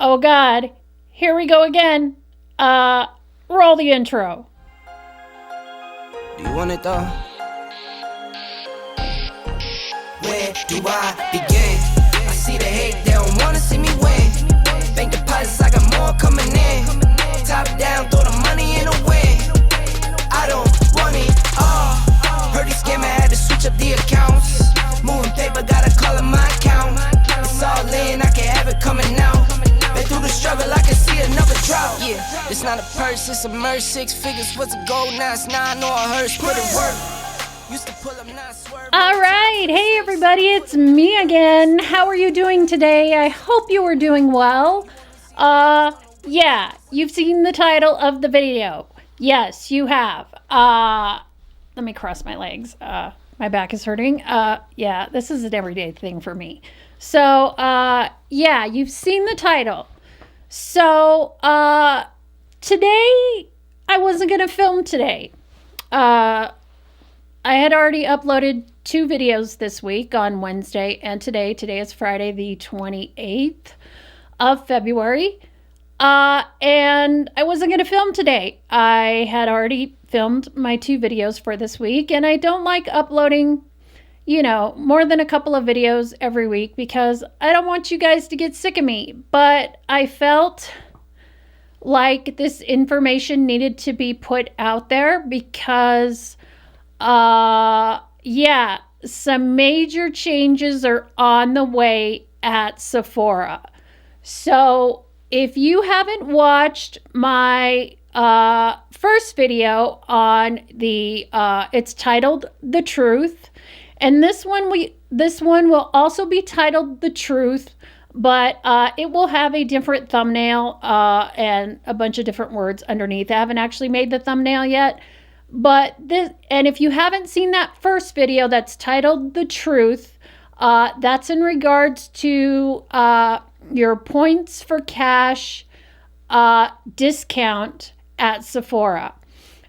Oh God, here we go again. Roll the intro. Do you want it though? Where do I begin? I see the hate, they don't wanna see me win. Bank deposits, I got more coming in. Top down, throw the money in the wind. I don't want it all. Heard he scammer, had to switch up the accounts. Moving paper, gotta call it my account. It's all in, I can have it coming out. Been through the struggle, I can see another drought. Yeah, it's not a purse, it's a merch. 6 figures was a goal, now it's 9 or a hearse. Put it work. Used to pull up, not swerve. All right, hey everybody, it's me again. How are you doing today? I hope you are doing well. Yeah, you've seen the title of the video. Yes, you have. Let me cross my legs. My back is hurting. Yeah, this is an everyday thing for me. So, yeah, you've seen the title. So, today, I wasn't going to film today. I had already uploaded 2 videos this week on Wednesday and today. Today is Friday, the 28th of February. And I wasn't going to film today. I had already filmed my 2 videos for this week, and I don't like uploading, more than a couple of videos every week because I don't want you guys to get sick of me. But I felt like this information needed to be put out there because yeah, some major changes are on the way at Sephora. So if you haven't watched my first video on the it's titled The Truth, and this one will also be titled The Truth, but it will have a different thumbnail and a bunch of different words underneath. I haven't actually made the thumbnail yet. But this, and if you haven't seen that first video that's titled The Truth, that's in regards to your points for cash discount at Sephora.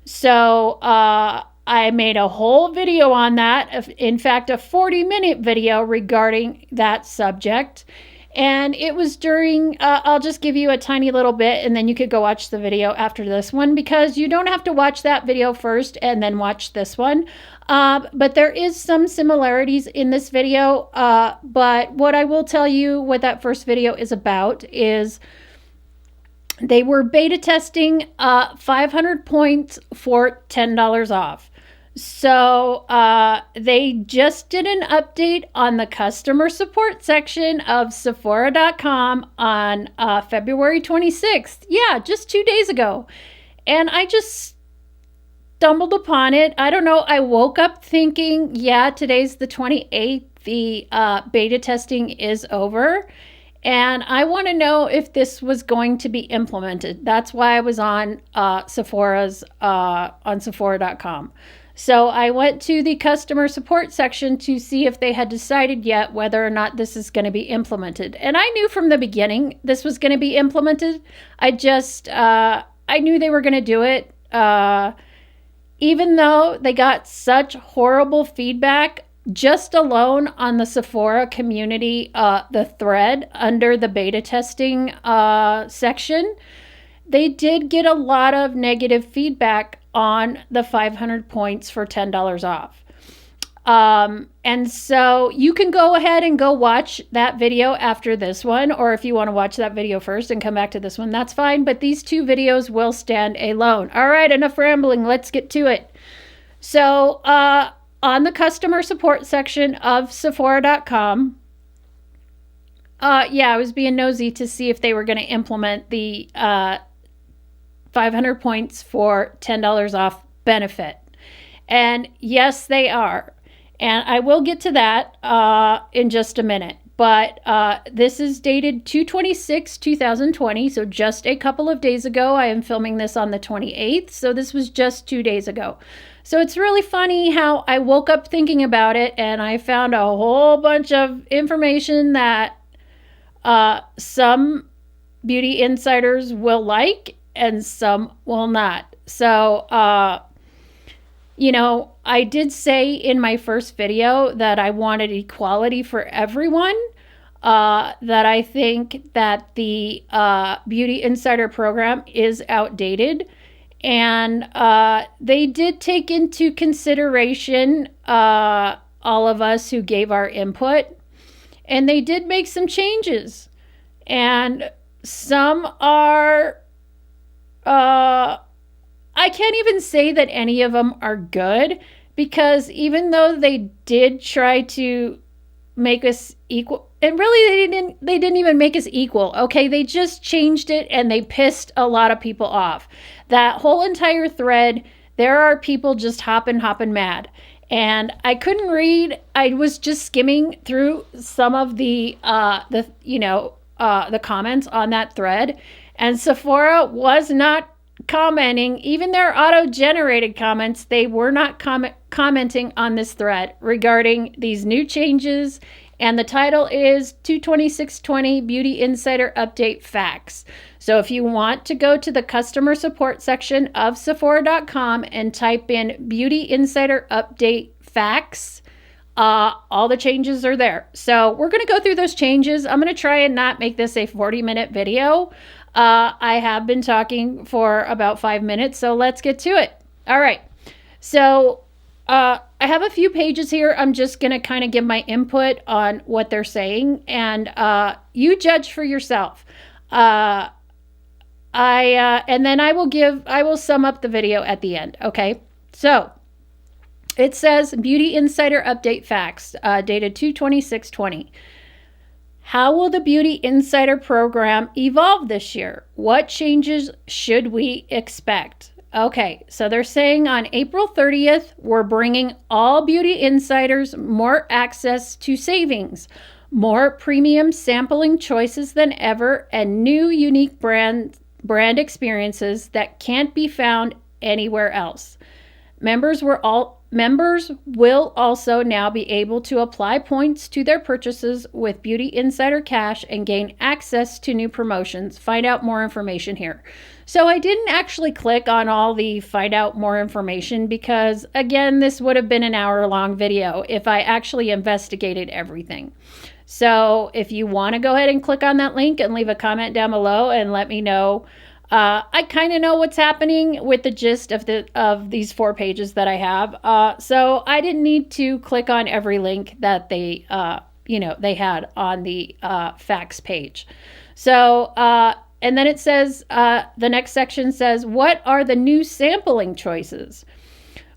So I made a whole video on that. In fact, a 40-minute video regarding that subject. And it was during, I'll just give you a tiny little bit and then you could go watch the video after this one because you don't have to watch that video first and then watch this one. But there is some similarities in this video. But what I will tell you what that first video is about is they were beta testing 500 points for $10 off. So they just did an update on the customer support section of Sephora.com on February 26th. Yeah, just 2 days ago. And I just stumbled upon it. I don't know. I woke up thinking, yeah, today's the 28th. The beta testing is over. And I want to know if this was going to be implemented. That's why I was on on Sephora.com. So I went to the customer support section to see if they had decided yet whether or not this is going to be implemented. And I knew from the beginning this was going to be implemented. I knew they were going to do it. Even though they got such horrible feedback, just alone on the Sephora community, the thread under the beta testing section, they did get a lot of negative feedback on the 500 points for $10 off. And so you can go ahead and go watch that video after this one, or if you want to watch that video first and come back to this one, that's fine. But these 2 videos will stand alone. All right, enough rambling. Let's get to it. So on the customer support section of Sephora.com, yeah, I was being nosy to see if they were going to implement the 500 points for $10 off benefit. And yes, they are. And I will get to that in just a minute. But this is dated 2/26/2020, so just a couple of days ago. I am filming this on the 28th, so this was just 2 days ago. So it's really funny how I woke up thinking about it, and I found a whole bunch of information that some beauty insiders will like, and some will not. So, I did say in my first video that I wanted equality for everyone. that I think that the Beauty Insider program is outdated. And they did take into consideration all of us who gave our input. And they did make some changes. And some are, I can't even say that any of them are good, because even though they did try to make us equal, and really they didn't even make us equal. Okay, they just changed it and they pissed a lot of people off. That whole entire thread, there are people just hopping mad. And I couldn't read. I was just skimming through some of the comments on that thread, and Sephora was not commenting. Even their auto-generated comments, they were not commenting on this thread regarding these new changes. And the title is 22620 Beauty Insider Update Facts. So if you want to go to the customer support section of Sephora.com and type in Beauty Insider Update Facts, all the changes are there. So we're going to go through those changes. I'm going to try and not make this a 40-minute video. I have been talking for about 5 minutes, so let's get to it. All right. So I have a few pages here. I'm just going to kind of give my input on what they're saying, and you judge for yourself. And then I will sum up the video at the end. Okay. So it says Beauty Insider Update Facts, dated 2/26/20. How will the Beauty Insider program evolve this year? What changes should we expect? Okay, so they're saying on April 30th, we're bringing all Beauty Insiders more access to savings, more premium sampling choices than ever, and new unique brand experiences that can't be found anywhere else. Members will also now be able to apply points to their purchases with Beauty Insider Cash and gain access to new promotions. Find out more information here. So I didn't actually click on all the find out more information because, again, this would have been an hour-long video if I actually investigated everything. So if you want to go ahead and click on that link and leave a comment down below and let me know. I kind of know what's happening with the gist of these 4 pages that I have. So I didn't need to click on every link that they had on the facts page. So, and then it says, the next section says, what are the new sampling choices?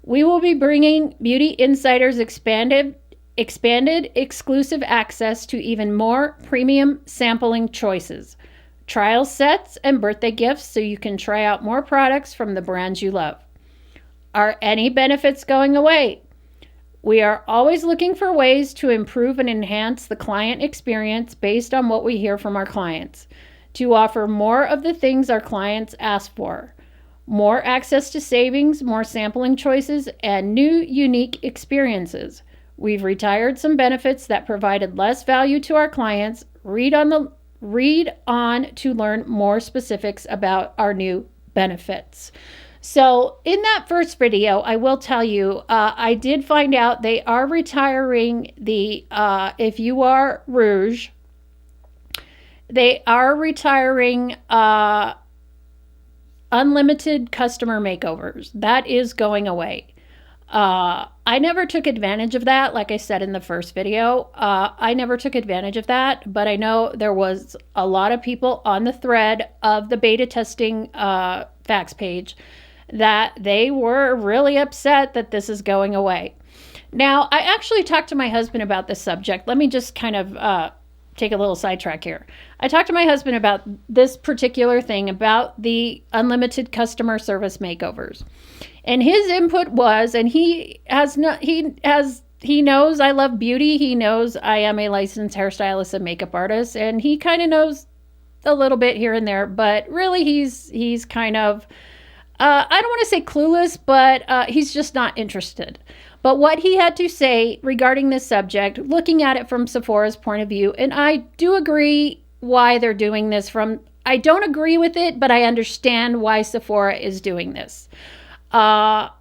We will be bringing Beauty Insiders expanded exclusive access to even more premium sampling choices, trial sets, and birthday gifts so you can try out more products from the brands you love. Are any benefits going away? We are always looking for ways to improve and enhance the client experience based on what we hear from our clients, to offer more of the things our clients ask for. More access to savings, more sampling choices, and new unique experiences. We've retired some benefits that provided less value to our clients. Read on to learn more specifics about our new benefits. So in that first video, I will tell you, I did find out they are retiring the, if you are Rouge, they are retiring unlimited customer makeovers. That is going away. I never took advantage of that. Like I said in the first video, I never took advantage of that, but I know there was a lot of people on the thread of the beta testing facts page that they were really upset that this is going away. Now, I actually talked to my husband about this subject. Let me just kind of take a little sidetrack here. I talked to my husband about this particular thing, about the unlimited customer service makeovers. And his input was, and he knows I love beauty. He knows I am a licensed hairstylist and makeup artist, and he kind of knows a little bit here and there, but really he's kind of, I don't want to say clueless, but he's just not interested. But what he had to say regarding this subject, looking at it from Sephora's point of view, and I do agree why they're doing this I don't agree with it, but I understand why Sephora is doing this. But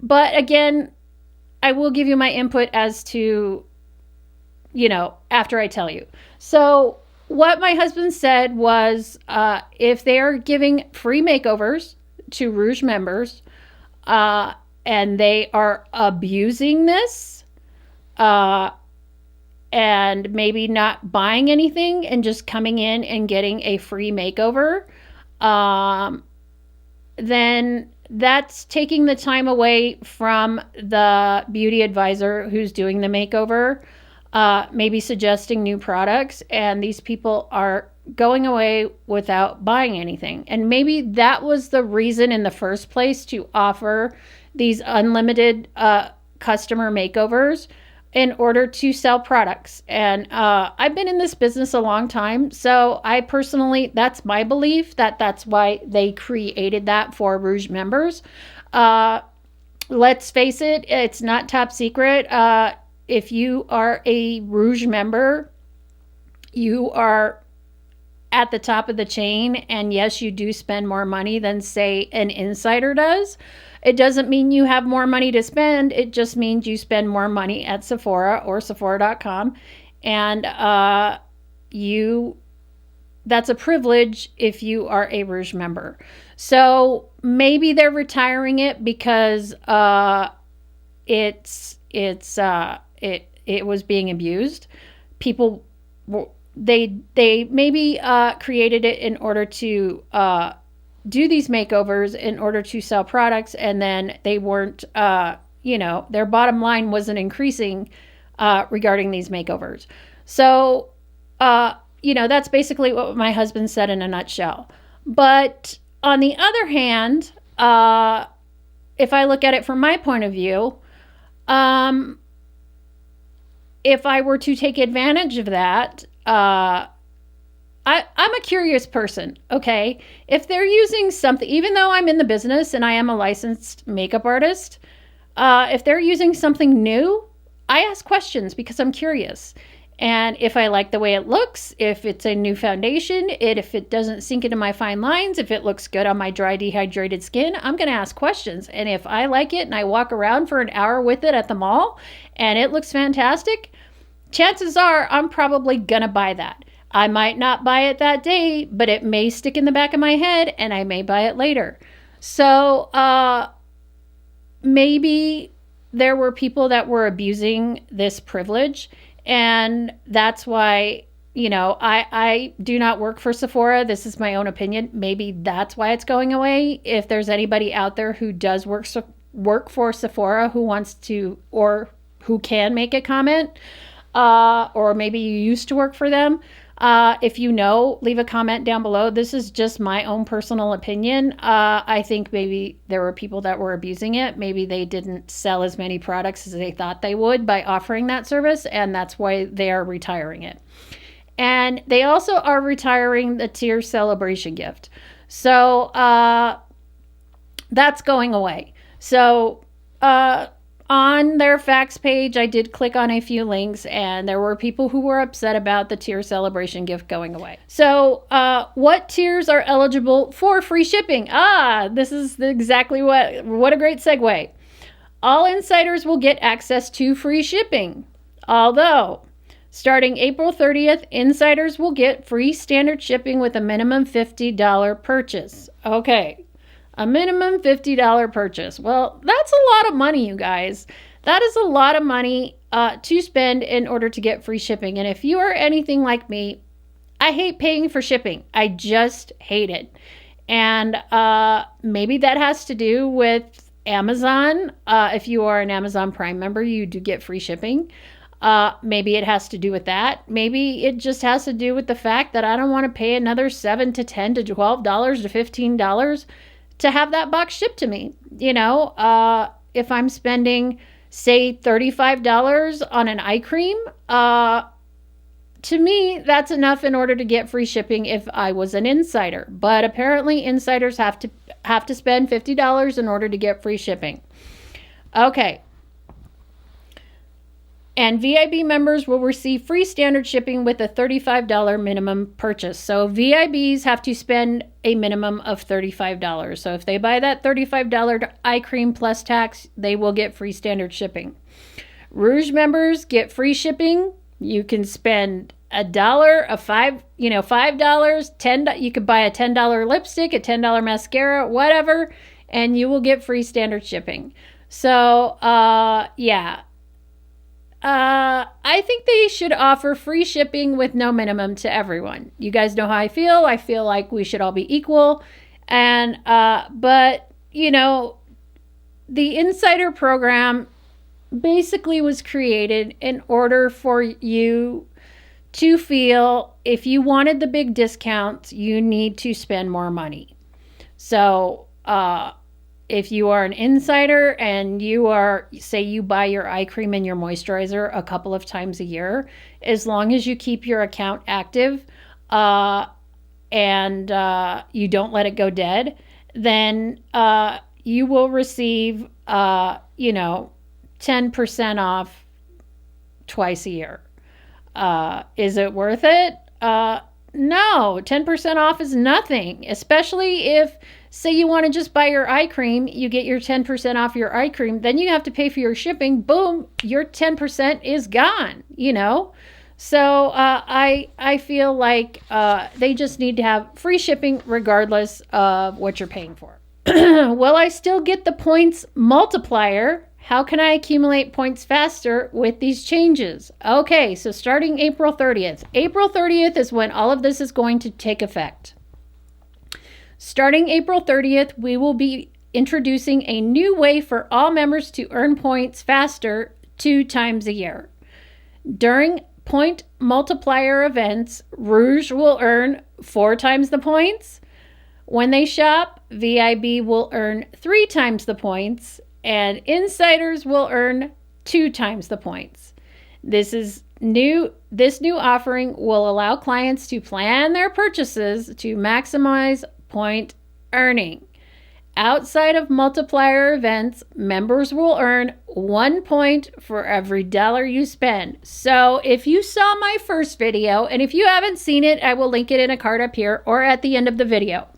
again, I will give you my input as to after I tell you. So what my husband said was, if they're giving free makeovers to Rouge members, and they are abusing this, and maybe not buying anything and just coming in and getting a free makeover, then that's taking the time away from the beauty advisor who's doing the makeover, maybe suggesting new products, and these people are going away without buying anything. And maybe that was the reason in the first place to offer these unlimited customer makeovers, in order to sell products. And I've been in this business a long time, so I personally, that's my belief, that's why they created that for Rouge members. Let's face it, it's not top secret. If you are a Rouge member, you are at the top of the chain, and yes, you do spend more money than, say, an insider does. It doesn't mean you have more money to spend. It just means you spend more money at Sephora or Sephora.com. And that's a privilege if you are a Rouge member. So maybe they're retiring it because it was being abused. People, they maybe created it in order to do these makeovers in order to sell products, and then they weren't, their bottom line wasn't increasing regarding these makeovers. So, that's basically what my husband said in a nutshell. But on the other hand, if I look at it from my point of view, if I were to take advantage of that, I'm a curious person, okay? If they're using something, even though I'm in the business and I am a licensed makeup artist, if they're using something new, I ask questions because I'm curious. And if I like the way it looks, if it's a new foundation, if it doesn't sink into my fine lines, if it looks good on my dry, dehydrated skin, I'm going to ask questions. And if I like it and I walk around for an hour with it at the mall and it looks fantastic, chances are I'm probably going to buy that. I might not buy it that day, but it may stick in the back of my head and I may buy it later. So maybe there were people that were abusing this privilege, and that's why, I do not work for Sephora. This is my own opinion. Maybe that's why it's going away. If there's anybody out there who does work for Sephora who wants to, or who can make a comment, or maybe you used to work for them, if leave a comment down below. This is just my own personal opinion. I think maybe there were people that were abusing it. Maybe they didn't sell as many products as they thought they would by offering that service, and that's why they are retiring it. And they also are retiring the tier celebration gift. So that's going away. So on their facts page, I did click on a few links, and there were people who were upset about the tier celebration gift going away. So what tiers are eligible for free shipping? This is exactly what a great segue. All insiders will get access to free shipping. Although, starting April 30th, insiders will get free standard shipping with a minimum $50 purchase. Okay. A minimum $50 purchase. Well, that's a lot of money, you guys. That is a lot of money to spend in order to get free shipping. And if you are anything like me, I hate paying for shipping. I just hate it. And maybe that has to do with Amazon. If you are an Amazon Prime member, you do get free shipping. Maybe it has to do with that. Maybe it just has to do with the fact that I don't want to pay another $7 to $10 to $12 to $15 to have that box shipped to me. If I'm spending, say, $35 on an eye cream, to me, that's enough in order to get free shipping if I was an insider. But apparently insiders have to spend $50 in order to get free shipping. Okay. And VIB members will receive free standard shipping with a $35 minimum purchase. So VIBs have to spend a minimum of $35. So if they buy that $35 eye cream plus tax, they will get free standard shipping. Rouge members get free shipping You can spend $1, $5, $10. You could buy a $10 lipstick, a $10 mascara, whatever, and you will get free standard shipping. So, yeah. I think they should offer free shipping with no minimum to everyone. You guys know how I feel. I feel like we should all be equal. And, but, the Insider program basically was created in order for you to feel if you wanted the big discounts, you need to spend more money. So, if you are an insider and say you buy your eye cream and your moisturizer a couple of times a year, as long as you keep your account active and you don't let it go dead, then you will receive, 10% off twice a year. Is it worth it? No, 10% off is nothing, especially if, say you want to just buy your eye cream, you get your 10% off your eye cream, then you have to pay for your shipping. Boom, your 10% is gone, So I feel like they just need to have free shipping regardless of what you're paying for. Will I still get the points multiplier? How can I accumulate points faster with these changes? Okay, so starting April 30th. April 30th is when all of this is going to take effect. Starting April 30th, we will be introducing a new way for all members to earn points faster 2 times a year. During point multiplier events, Rouge will earn 4 times the points. When they shop, VIB will earn 3 times the points, and insiders will earn 2 times the points. This new offering will allow clients to plan their purchases to maximize point earning. Outside of multiplier events, members will earn 1 point for every dollar you spend. So if you saw my first video, and if you haven't seen it, I will link it in a card up here or at the end of the video.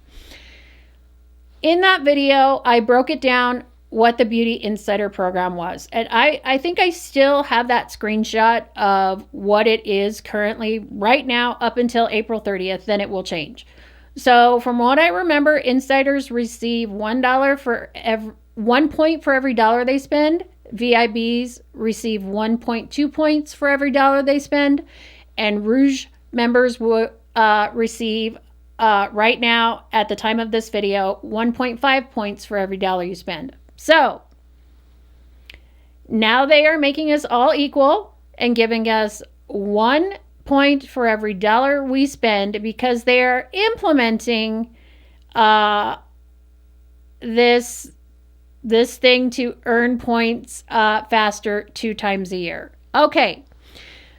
In that video, I broke it down what the Beauty Insider program was. And I think I still have that screenshot of what it is currently right now up until April 30th. Then it will change. So from what I remember, insiders receive $1 for 1 point for every dollar they spend. VIBs receive 1.2 points for every dollar they spend. And Rouge members will receive right now, at the time of this video, 1.5 points for every dollar you spend. So now they are making us all equal and giving us 1 point for every dollar we spend because they are implementing this thing to earn points faster 2 times a year. Okay,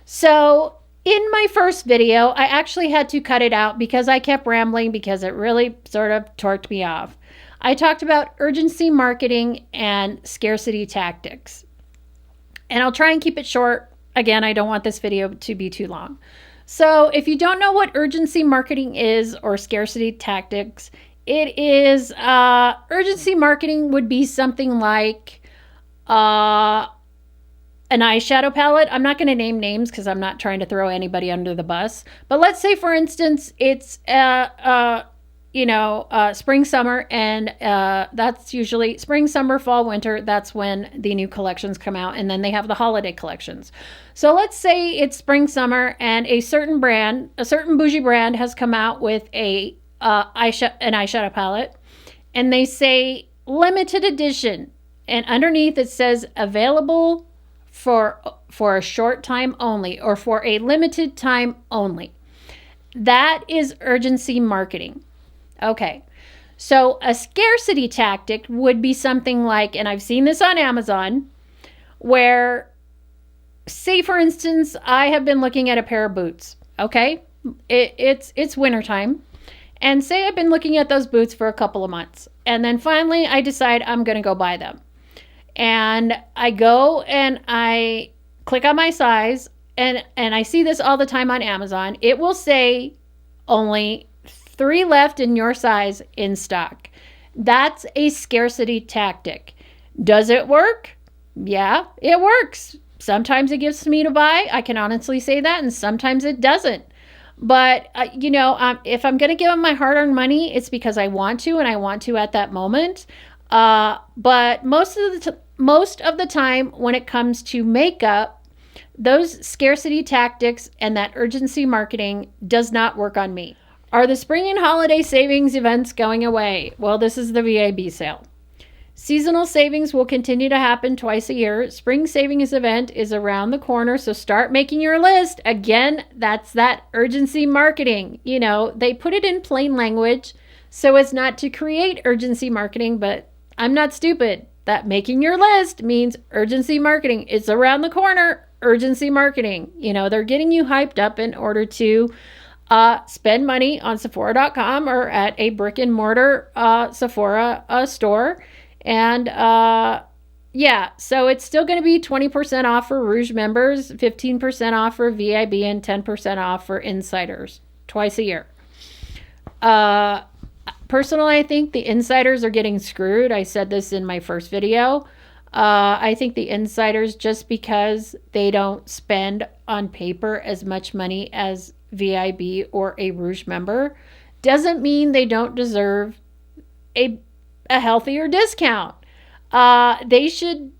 so in my first video, I actually had to cut it out because I kept rambling because it really sort of torqued me off. I talked about urgency marketing and scarcity tactics. And I'll try and keep it short. Again, I don't want this video to be too long. So if you don't know what urgency marketing is or scarcity tactics, it is urgency marketing would be something like an eyeshadow palette. I'm not going to name names because I'm not trying to throw anybody under the bus. But let's say, for instance, it's spring, summer, and that's usually spring, summer, fall, winter. That's when the new collections come out, and then they have the holiday collections. So let's say it's spring, summer, and a certain bougie brand has come out with an eyeshadow palette, and they say limited edition, and underneath it says available for a short time only, or for a limited time only. That is urgency marketing. Okay, so a scarcity tactic would be something like, and I've seen this on Amazon, where, say for instance, I have been looking at a pair of boots. Okay, it's wintertime, and say I've been looking at those boots for a couple of months, and then finally I decide I'm going to go buy them. And I go and I click on my size, and I see this all the time on Amazon. It will say only 3 left in your size in stock. That's a scarcity tactic. Does it work? Yeah, it works. Sometimes it gives me to buy. I can honestly say that. And sometimes it doesn't. But, if I'm going to give them my hard-earned money, it's because I want to, and I want to at that moment. But most of the time when it comes to makeup, those scarcity tactics and that urgency marketing does not work on me. Are the spring and holiday savings events going away? Well, this is the VIB sale. Seasonal savings will continue to happen twice a year. Spring savings event is around the corner, so start making your list. Again, that's that urgency marketing. They put it in plain language so as not to create urgency marketing, but I'm not stupid. That making your list means urgency marketing. It's around the corner, urgency marketing. They're getting you hyped up in order to spend money on Sephora.com or at a brick and mortar Sephora store. And so it's still going to be 20% off for Rouge members, 15% off for VIB, and 10% off for insiders twice a year. Personally, I think the insiders are getting screwed. I said this in my first video. I think the insiders, just because they don't spend on paper as much money as VIB or a Rouge member, doesn't mean they don't deserve a healthier discount. They should,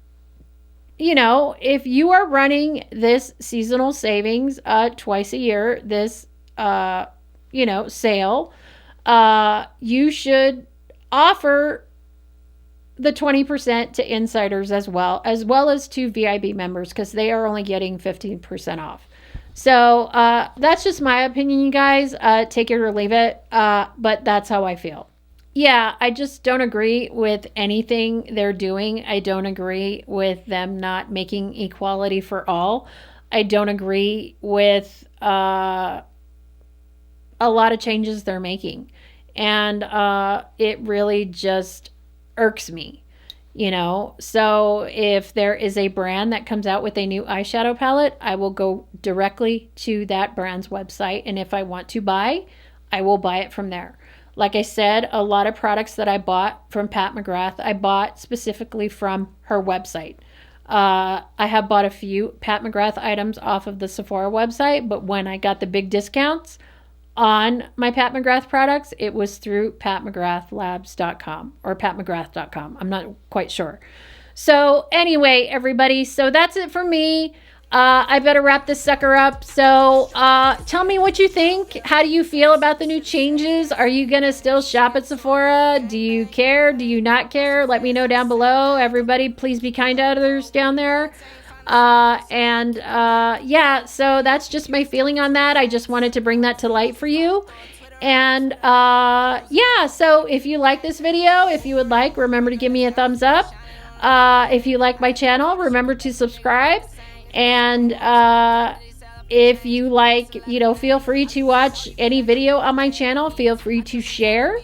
if you are running this seasonal savings twice a year, this, sale, you should offer the 20% to insiders as well as to VIB members, because they are only getting 15% off. So that's just my opinion, you guys. Take it or leave it, but that's how I feel. Yeah, I just don't agree with anything they're doing. I don't agree with them not making equality for all. I don't agree with a lot of changes they're making. And it really just irks me, So if there is a brand that comes out with a new eyeshadow palette, I will go directly to that brand's website. And if I want to buy, I will buy it from there. Like I said, a lot of products that I bought from Pat McGrath, I bought specifically from her website. I have bought a few Pat McGrath items off of the Sephora website, but when I got the big discounts on my Pat McGrath products, it was through patmcgrathlabs.com or patmcgrath.com. I'm not quite sure. So anyway, everybody, so that's it for me. I better wrap this sucker up. So tell me what you think. How do you feel about the new changes? Are you going to still shop at Sephora? Do you care? Do you not care? Let me know down below. Everybody, please be kind to others down there. So that's just my feeling on that. I just wanted to bring that to light for you. And so if you like this video, if you would like, remember to give me a thumbs up. If you like my channel, remember to subscribe. And if you like, feel free to watch any video on my channel. Feel free to share.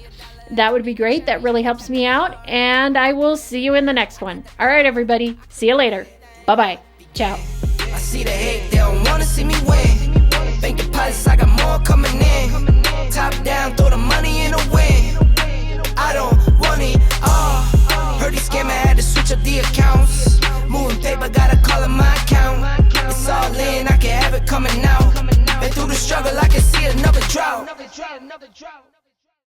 That would be great. That really helps me out. And I will see you in the next one. All right, everybody. See you later. Bye-bye. Ciao. I see the hate, they don't wanna see me win. Bank deposits, I got more coming in. Top down, throw the money in the wind. I don't want it all. Heard he scammer, had to switch up the accounts. Moving paper, gotta call it my account. It's all in, I can have it coming out. Been through the struggle, I can see another drought.